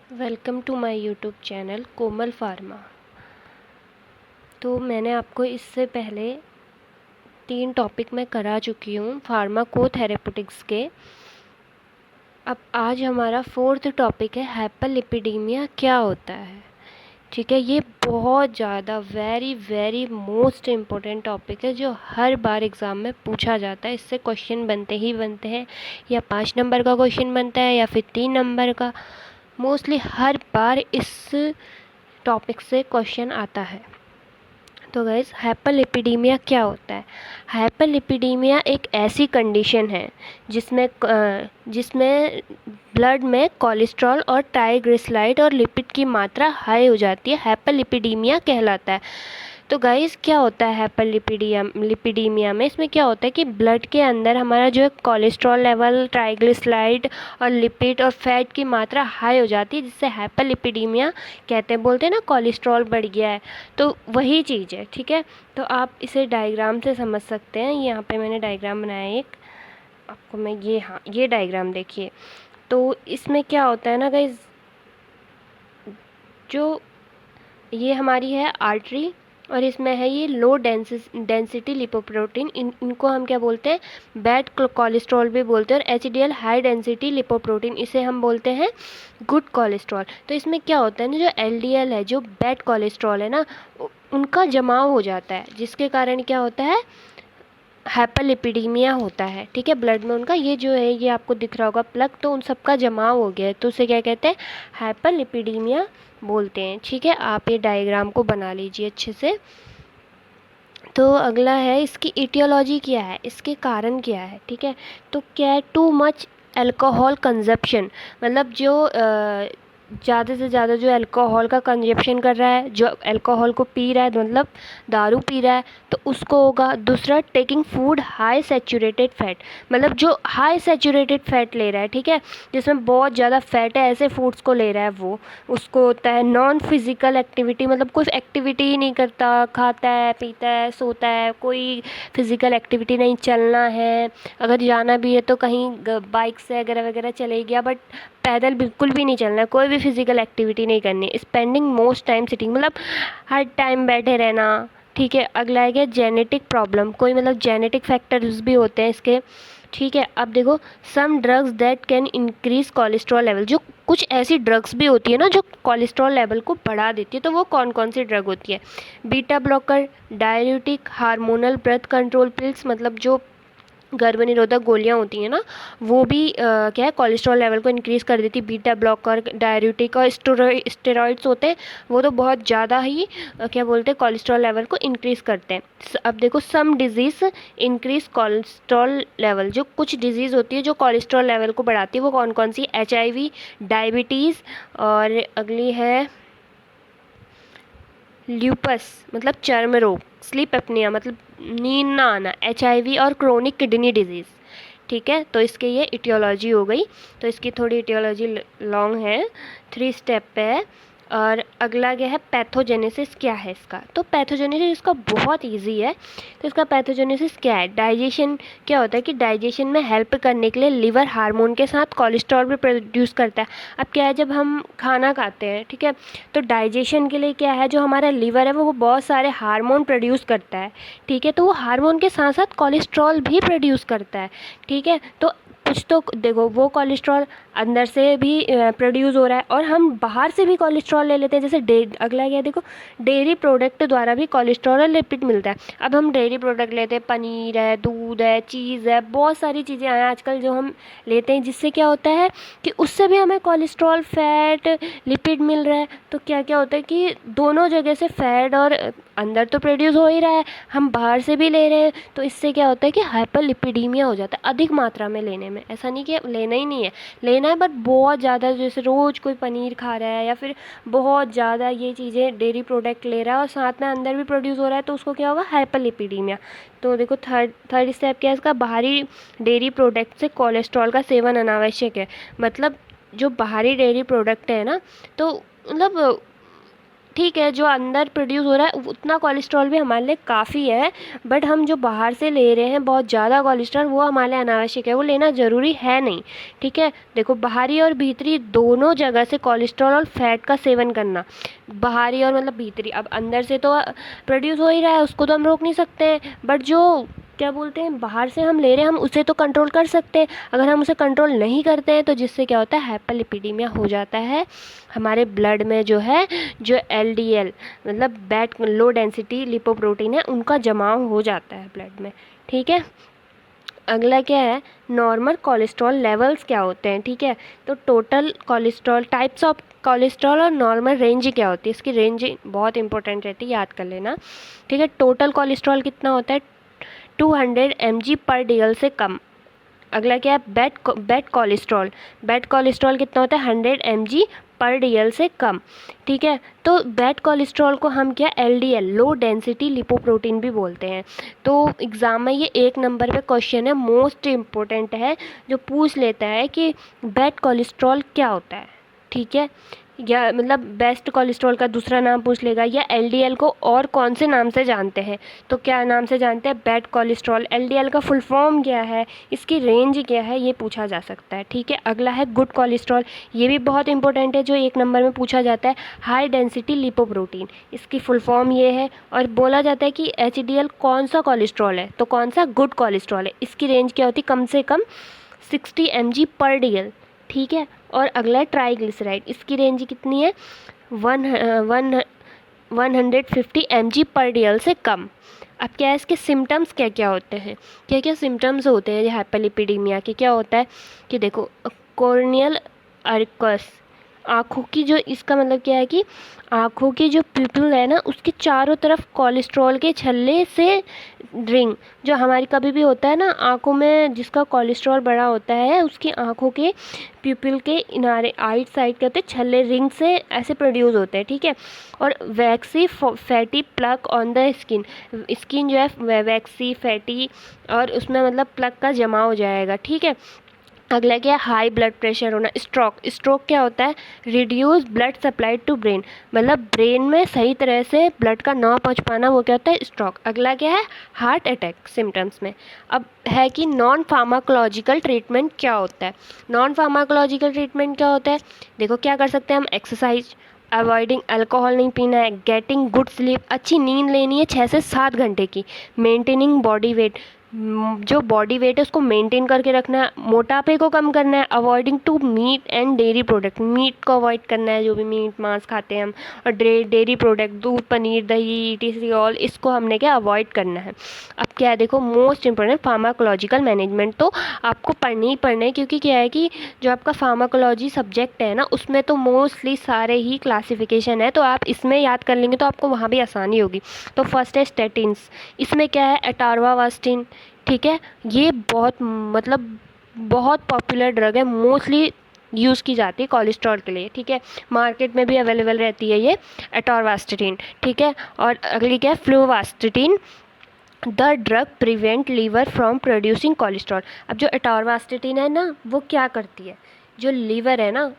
Welcome to my YouTube channel Komal Pharma. तो मैंने आपको इससे पहले 3 टॉपिक मैं करा चुकी हूँ फार्माकोथेरेपेटिक्स के। अब आज हमारा 4th टॉपिक है हाइपरलिपिडीमिया क्या होता है। ठीक है, ये बहुत ज़्यादा very very most important topic है जो हर बार एग्ज़ाम में पूछा जाता है। इससे क्वेश्चन बनते ही बनते हैं, या 5 नंबर का क्वेश्चन बनता है या फिर 3 नंबर का। मोस्टली हर बार इस टॉपिक से क्वेश्चन आता है। तो गाइस, हाइपरलिपिडीमिया क्या होता है? हाइपरलिपिडीमिया एक ऐसी कंडीशन है जिसमें ब्लड में कोलेस्ट्रॉल और ट्राइग्लिसराइड और लिपिड की मात्रा हाई हो जाती है, हाइपरलिपिडीमिया कहलाता है। तो गाइस, क्या होता है लिपिडीमिया में? इसमें क्या होता है कि ब्लड के अंदर हमारा जो है कोलेस्ट्रॉल लेवल, ट्राइग्लिसराइड और लिपिड और फैट की मात्रा हाई हो जाती है, जिससे हाइपरलिपिडीमिया कहते हैं। बोलते हैं ना कोलेस्ट्रॉल बढ़ गया है, तो वही चीज़ है। ठीक है, तो आप इसे डायग्राम से समझ सकते हैं। यहाँ पे मैंने डायग्राम बनाया है एक आपको। मैं ये डायग्राम देखिए। तो इसमें क्या होता है ना गाइस, जो ये हमारी है आर्टरी और इसमें है ये लो डेंसिटी लिपोप्रोटीन। इनको हम क्या बोलते हैं? बैड कोलेस्ट्रॉल भी बोलते हैं। और एचडीएल हाई डेंसिटी लिपोप्रोटीन, इसे हम बोलते हैं गुड कोलेस्ट्रॉल। तो इसमें क्या होता है ना, जो एलडीएल है, जो बैड कोलेस्ट्रॉल है ना, उनका जमाव हो जाता है, जिसके कारण क्या होता है? हाइपरलिपिडीमिया होता है। ठीक है, ब्लड में उनका ये जो है, ये आपको दिख रहा होगा प्लग, तो उन सबका जमाव हो गया है, तो उसे क्या कहते हैं? हाइपरलिपिडीमिया बोलते हैं। ठीक है, आप ये डायग्राम को बना लीजिए अच्छे से। तो अगला है, इसकी इटियोलॉजी क्या है, इसके कारण क्या है। ठीक है, तो क्या है? टू मच अल्कोहल कंजप्शन, मतलब जो ज़्यादा से ज़्यादा जो अल्कोहल का कंजप्शन कर रहा है, जो अल्कोहल को पी रहा है, मतलब दारू पी रहा है, तो उसको होगा। दूसरा, taking food high saturated fat, मतलब जो हाई सैचुरेटेड फैट ले रहा है, ठीक है, जिसमें बहुत ज़्यादा फैट है, ऐसे फूड्स को ले रहा है वो। उसको होता है नॉन फिज़िकल एक्टिविटी, मतलब कोई एक्टिविटी ही नहीं करता, खाता है, पीता है, सोता है, कोई फिज़िकल एक्टिविटी नहीं। चलना है, अगर जाना भी है तो कहीं बाइक से वगैरह वगैरह चले गया, बट पैदल बिल्कुल भी नहीं चलना है, कोई भी फिजिकल एक्टिविटी नहीं करनी। स्पेंडिंग मोस्ट टाइम सिटिंग, मतलब हर टाइम बैठे रहना। ठीक है, अगला है क्या? जेनेटिक प्रॉब्लम, कोई मतलब जेनेटिक फैक्टर्स भी होते हैं इसके। ठीक है, अब देखो, some drugs that can increase cholesterol level, जो कुछ ऐसी ड्रग्स भी होती है ना जो कोलेस्ट्रॉल लेवल को बढ़ा देती है। तो वो कौन कौन सी ड्रग होती है? Beta blocker, diuretic, hormonal birth control pills, मतलब जो गर्भनिरोधक गोलियां होती हैं ना, वो भी क्या है, कोलेस्ट्रॉल लेवल को इंक्रीज़ कर देती है। बीटा ब्लॉकर, डाययूरेटिक और स्टेरॉइड्स होते हैं, वो तो बहुत ज़्यादा ही क्या बोलते हैं, कोलेस्ट्रॉल लेवल को इंक्रीज़ करते हैं। अब देखो, सम डिजीज़ इंक्रीज कोलेस्ट्रॉल लेवल, जो कुछ डिजीज़ होती है जो कोलेस्ट्रॉल लेवल को बढ़ाती है, वो कौन कौन सी? HIV, डायबिटीज़, और अगली है ल्यूपस, मतलब चर्म रोग, स्लीप एपनिया, मतलब नींद ना आना, HIV और क्रोनिक किडनी डिजीज़। ठीक है, तो इसके ये इटियोलॉजी हो गई। तो इसकी थोड़ी इटियोलॉजी लॉन्ग है, 3 स्टेप पे है। और अगला क्या है? पैथोजेनेसिस क्या है इसका? तो पैथोजेनेसिस इसका बहुत इजी है। तो इसका पैथोजेनेसिस क्या है? डाइजेशन, क्या होता है कि डाइजेशन में हेल्प करने के लिए लिवर हार्मोन के साथ कोलेस्ट्रॉल भी प्रोड्यूस करता है। अब क्या है, जब हम खाना खाते हैं, ठीक है, तो डाइजेशन के लिए क्या है, जो हमारा लिवर है वो बहुत सारे हार्मोन प्रोड्यूस करता है। ठीक है, तो वो हार्मोन के साथ साथ कोलेस्ट्रॉल भी प्रोड्यूस करता है। ठीक है, तो कुछ तो देखो, वो कोलेस्ट्रॉल अंदर से भी प्रोड्यूस हो रहा है, और हम बाहर से भी कोलेस्ट्रॉल ले लेते हैं। जैसे अगला क्या है, देखो, डेयरी प्रोडक्ट द्वारा भी कोलेस्ट्रॉल और लिपिड मिलता है। अब हम डेयरी प्रोडक्ट लेते हैं, पनीर है, दूध है, चीज़ है, बहुत सारी चीज़ें हैं आजकल जो हम लेते हैं, जिससे क्या होता है कि उससे भी हमें कोलेस्ट्रॉल, फैट, लिपिड मिल रहा है। तो क्या क्या होता है कि दोनों जगह से फैट और अंदर तो प्रोड्यूस हो ही रहा है, हम बाहर से भी ले रहे हैं, तो इससे क्या होता है कि हाइपरलिपिडीमिया हो जाता है अधिक मात्रा में लेने में। ऐसा नहीं कि लेना ही नहीं है, लेना है, बट बहुत ज़्यादा, जैसे रोज़ कोई पनीर खा रहा है या फिर बहुत ज़्यादा ये चीज़ें डेयरी प्रोडक्ट ले रहा है और साथ में अंदर भी प्रोड्यूस हो रहा है, तो उसको क्या होगा? हाइपरलिपिडीमिया। तो देखो, थर्ड स्टेप क्या है इसका? बाहरी डेयरी प्रोडक्ट से कोलेस्ट्रॉल का सेवन अनावश्यक है। मतलब जो बाहरी डेयरी प्रोडक्ट है ना, तो मतलब ठीक है, जो अंदर प्रोड्यूस हो रहा है उतना कोलेस्ट्रॉल भी हमारे लिए काफ़ी है, बट हम जो बाहर से ले रहे हैं बहुत ज़्यादा कोलेस्ट्रॉल, वो हमारे लिए अनावश्यक है, वो लेना ज़रूरी है नहीं। ठीक है, देखो बाहरी और भीतरी दोनों जगह से कोलेस्ट्रॉल और फैट का सेवन करना, बाहरी और मतलब भीतरी, अब अंदर से तो प्रोड्यूस हो ही रहा है, उसको तो हम रोक नहीं सकते हैं, बट जो क्या बोलते हैं बाहर से हम ले रहे हैं, हम उसे तो कंट्रोल कर सकते हैं। अगर हम उसे कंट्रोल नहीं करते हैं तो जिससे क्या होता है, हाइपरलिपिडीमिया हो जाता है। हमारे ब्लड में जो है, जो LDL मतलब बैड लो डेंसिटी लिपोप्रोटीन है, उनका जमाव हो जाता है ब्लड में। ठीक है, अगला क्या है, नॉर्मल कोलेस्ट्रॉल लेवल्स क्या होते हैं। ठीक है, तो total cholesterol, types of cholesterol और नॉर्मल रेंज क्या होती है, इसकी रेंज बहुत इंपॉर्टेंट रहती है, याद कर लेना। ठीक है, टोटल कोलेस्ट्रॉल कितना होता है, 200 mg पर डेल से कम। अगला क्या है, बैड कोलेस्ट्रॉल, बैड कोलेस्ट्रॉल कितना होता है, 100 mg पर डेल से कम। ठीक है, तो बैड कोलेस्ट्रॉल को हम क्या, LDL लो डेंसिटी लिपोप्रोटीन भी बोलते हैं। तो एग्ज़ाम में ये 1 नंबर पे क्वेश्चन है, मोस्ट इम्पोर्टेंट है, जो पूछ लेता है कि बैड कोलेस्ट्रॉल क्या होता है। ठीक है, या मतलब बेस्ट कोलेस्ट्रॉल का दूसरा नाम पूछ लेगा, या LDL को और कौन से नाम से जानते हैं, तो क्या नाम से जानते हैं, बैड कोलेस्ट्रॉल। LDL का फुल फॉर्म क्या है, इसकी रेंज क्या है, ये पूछा जा सकता है। ठीक है, अगला है गुड कोलेस्ट्रॉल, ये भी बहुत इंपॉर्टेंट है, जो 1 नंबर में पूछा जाता है, हाई डेंसिटी लिपोप्रोटीन, इसकी फुल फॉर्म ये है। और बोला जाता है कि HDL कौन सा कोलेस्ट्रॉल है, तो कौन सा, गुड कोलेस्ट्रॉल है। इसकी रेंज क्या होती है, कम से कम 60 mg पर डेल। ठीक है, और अगला है ट्राइग्लिसराइड, इसकी रेंज कितनी है, 150 mg पर डेल से कम। अब क्या है, इसके सिम्टम्स क्या क्या होते हैं, क्या क्या सिम्टम्स होते हैं हाइपरलिपिडीमिया के, क्या होता है कि देखो, कॉर्नियल अर्कस, आँखों की जो, इसका मतलब क्या है कि आँखों की जो प्यूपिल है ना, उसके चारों तरफ कोलेस्ट्रॉल के छल्ले से रिंग, जो हमारी कभी भी होता है ना आँखों में, जिसका कोलेस्ट्रॉल बड़ा होता है, उसकी आँखों के प्यूपिल के किनारे आइट साइड कहते हैं, छल्ले रिंग से ऐसे प्रोड्यूस होते हैं। ठीक है, और waxy fatty plug on the skin, skin जो है वैक्सी फैटी, और उसमें मतलब प्लग का जमा हो जाएगा। ठीक है, अगला क्या है, हाई ब्लड प्रेशर होना। स्ट्रोक, स्ट्रोक क्या होता है, reduce blood supply to brain, मतलब ब्रेन में सही तरह से ब्लड का ना पहुंच पाना, वो क्या होता है, स्ट्रोक। अगला क्या है, हार्ट अटैक सिम्टम्स में। अब है कि नॉन फार्माकोलॉजिकल ट्रीटमेंट क्या होता है। नॉन फार्माकोलॉजिकल ट्रीटमेंट क्या होता है, देखो क्या कर सकते हैं हम, एक्सरसाइज, अवॉइडिंग अल्कोहल नहीं पीना है, गेटिंग गुड स्लीप, अच्छी नींद लेनी है 6 से 7 घंटे की, मेंटेनिंग बॉडी वेट, जो बॉडी वेट है उसको मेंटेन करके रखना है, मोटापे को कम करना है, avoiding to meat and dairy product, meat को अवॉइड करना है, जो भी मीट मांस खाते हैं हम, और डेयरी प्रोडक्ट, दूध पनीर दही टीसी ऑल, इसको हमने क्या अवॉइड करना है। अब क्या है, देखो मोस्ट इंपॉर्टेंट फार्माकोलॉजिकल मैनेजमेंट तो आपको पढ़ने ही पढ़ना है, क्योंकि क्या है कि जो आपका फार्माकोलॉजी सब्जेक्ट है ना, उसमें तो मोस्टली सारे ही क्लासिफिकेशन है, तो आप इसमें याद कर लेंगे तो आपको वहाँ भी आसानी होगी। तो फर्स्ट है स्टेटिन्स, इसमें क्या है, एटारवास्टिन। ठीक है, ये बहुत मतलब बहुत पॉपुलर ड्रग है, मोस्टली यूज़ की जाती है कोलेस्ट्रॉल के लिए। ठीक है, मार्केट में भी अवेलेबल रहती है ये एटोरवास्टेटिन। ठीक है, और अगली क्या है, fluvastatin, the drug prevent liver from producing cholesterol. अब जो एटोरवास्टेटिन है ना, वो क्या करती है, जो लीवर है ना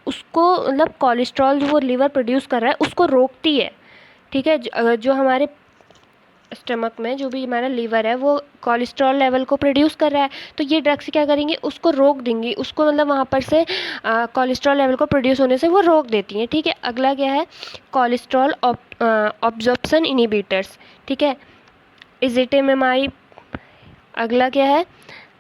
उसको, मतलब कोलेस्ट्रॉल जो वो लीवर प्रोड्यूस कर रहा है उसको रोकती है। ठीक है, जो हमारे स्टमक में जो भी हमारा लीवर है वो कोलेस्ट्रॉल लेवल को प्रोड्यूस कर रहा है, तो ये ड्रग्स क्या करेंगी, उसको रोक देंगी, उसको मतलब वहाँ पर से कोलेस्ट्रॉल लेवल को प्रोड्यूस होने से वो रोक देती हैं। ठीक है, अगला क्या है, कोलेस्ट्रॉल ऑब्जॉर्प्शन इनिबिटर्स। ठीक है, इज़ेटेमाइब। अगला क्या है,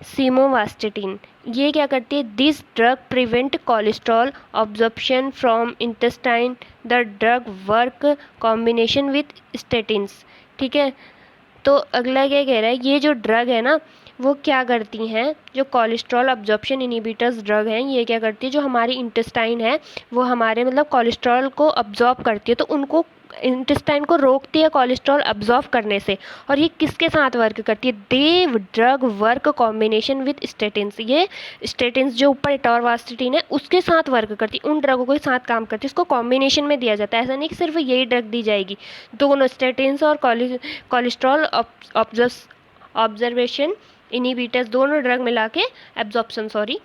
सीमोवास्टेटिन, ये क्या करती है, this drug prevent cholesterol absorption from intestine, the drug work combination with statins. ठीक है, तो अगला क्या कह रहा है, ये जो ड्रग है ना वो क्या करती हैं, जो कोलेस्ट्रॉल अब्जॉर्प्शन इनिबिटर्स ड्रग हैं, ये क्या करती है, जो हमारी इंटेस्टाइन है वो हमारे मतलब कोलेस्ट्रॉल को अब्जॉर्ब करती है, तो उनको इंटेस्टाइन को रोकती है कोलेस्ट्रॉल अब्जॉर्ब करने से। और ये किसके साथ वर्क करती है, they drug work combination with statins, ये स्टेटिन्स जो ऊपर एटोरवास्टेटिन है उसके साथ वर्क करती है, उन ड्रगों के साथ काम करती है, इसको कॉम्बिनेशन में दिया जाता है। ऐसा नहीं कि सिर्फ यही ड्रग दी जाएगी, दोनों स्टेटिन्स और कोलेस्ट्रॉल ऑब्जर्वेशन इनिबिटर्स, दोनों ड्रग मिला के एब्जॉर्प्शन सॉरी,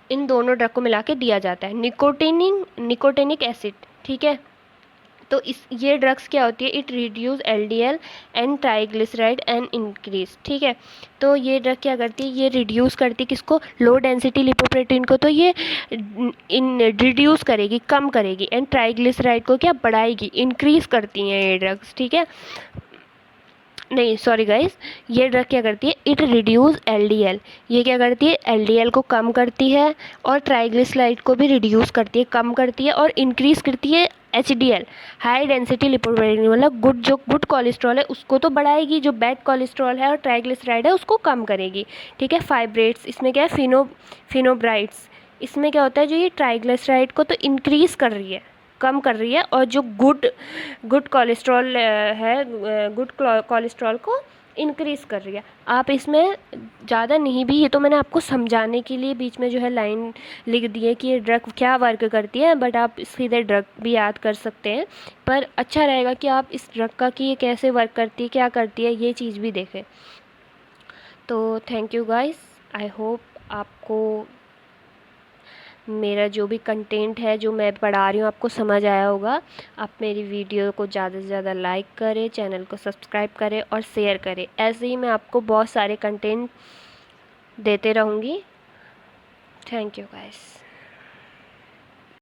इन दोनों ड्रग को मिला के दिया जाता है। निकोटिनिक एसिड, ठीक है, तो इस ये ड्रग्स क्या होती है, it reduce LDL and triglyceride and increase, ठीक है। तो ये ड्रग क्या करती है, ये रिड्यूस करती है किसको, लो डेंसिटी लिपोप्रोटीन को, तो ये इन रिड्यूस करेगी, कम करेगी, एंड ट्राइग्लिसराइड को क्या बढ़ाएगी, इंक्रीज करती हैं ये ड्रग्स, ठीक है। नहीं सॉरी गाइस, ये ड्रग क्या करती है, इट रिड्यूस LDL, ये क्या करती है, LDL को कम करती है और ट्राइग्लिसराइड को भी रिड्यूस करती है, कम करती है, और इंक्रीज करती है HDL, हाई डेंसिटी लिपोप्रोटीन, मतलब गुड, जो गुड कोलेस्ट्रॉल है उसको तो बढ़ाएगी, जो बैड कोलेस्ट्रॉल है और ट्राइग्लिसराइड है उसको कम करेगी, ठीक है। फाइब्रेट्स, इसमें क्या है, फिनोब्राइट्स, इसमें क्या होता है, जो ये ट्राइग्लिसराइड को तो इंक्रीज कर रही है, कम कर रही है, और जो गुड कोलेस्ट्रॉल है, गुड कोलेस्ट्रॉल को इंक्रीज़ कर रही है। आप इसमें ज़्यादा नहीं भी, ये तो मैंने आपको समझाने के लिए बीच में जो है लाइन लिख दी है कि ये ड्रग क्या वर्क करती है, बट आप सीधे ड्रग भी याद कर सकते हैं, पर अच्छा रहेगा कि आप इस ड्रग का कि ये कैसे वर्क करती है, क्या करती है, ये चीज़ भी देखें। तो thank you guys, I hope आपको मेरा जो भी कंटेंट है जो मैं पढ़ा रही हूँ आपको समझ आया होगा। आप मेरी वीडियो को ज़्यादा से ज़्यादा लाइक करें, चैनल को सब्सक्राइब करें और शेयर करें। ऐसे ही मैं आपको बहुत सारे कंटेंट देते रहूँगी। Thank you guys.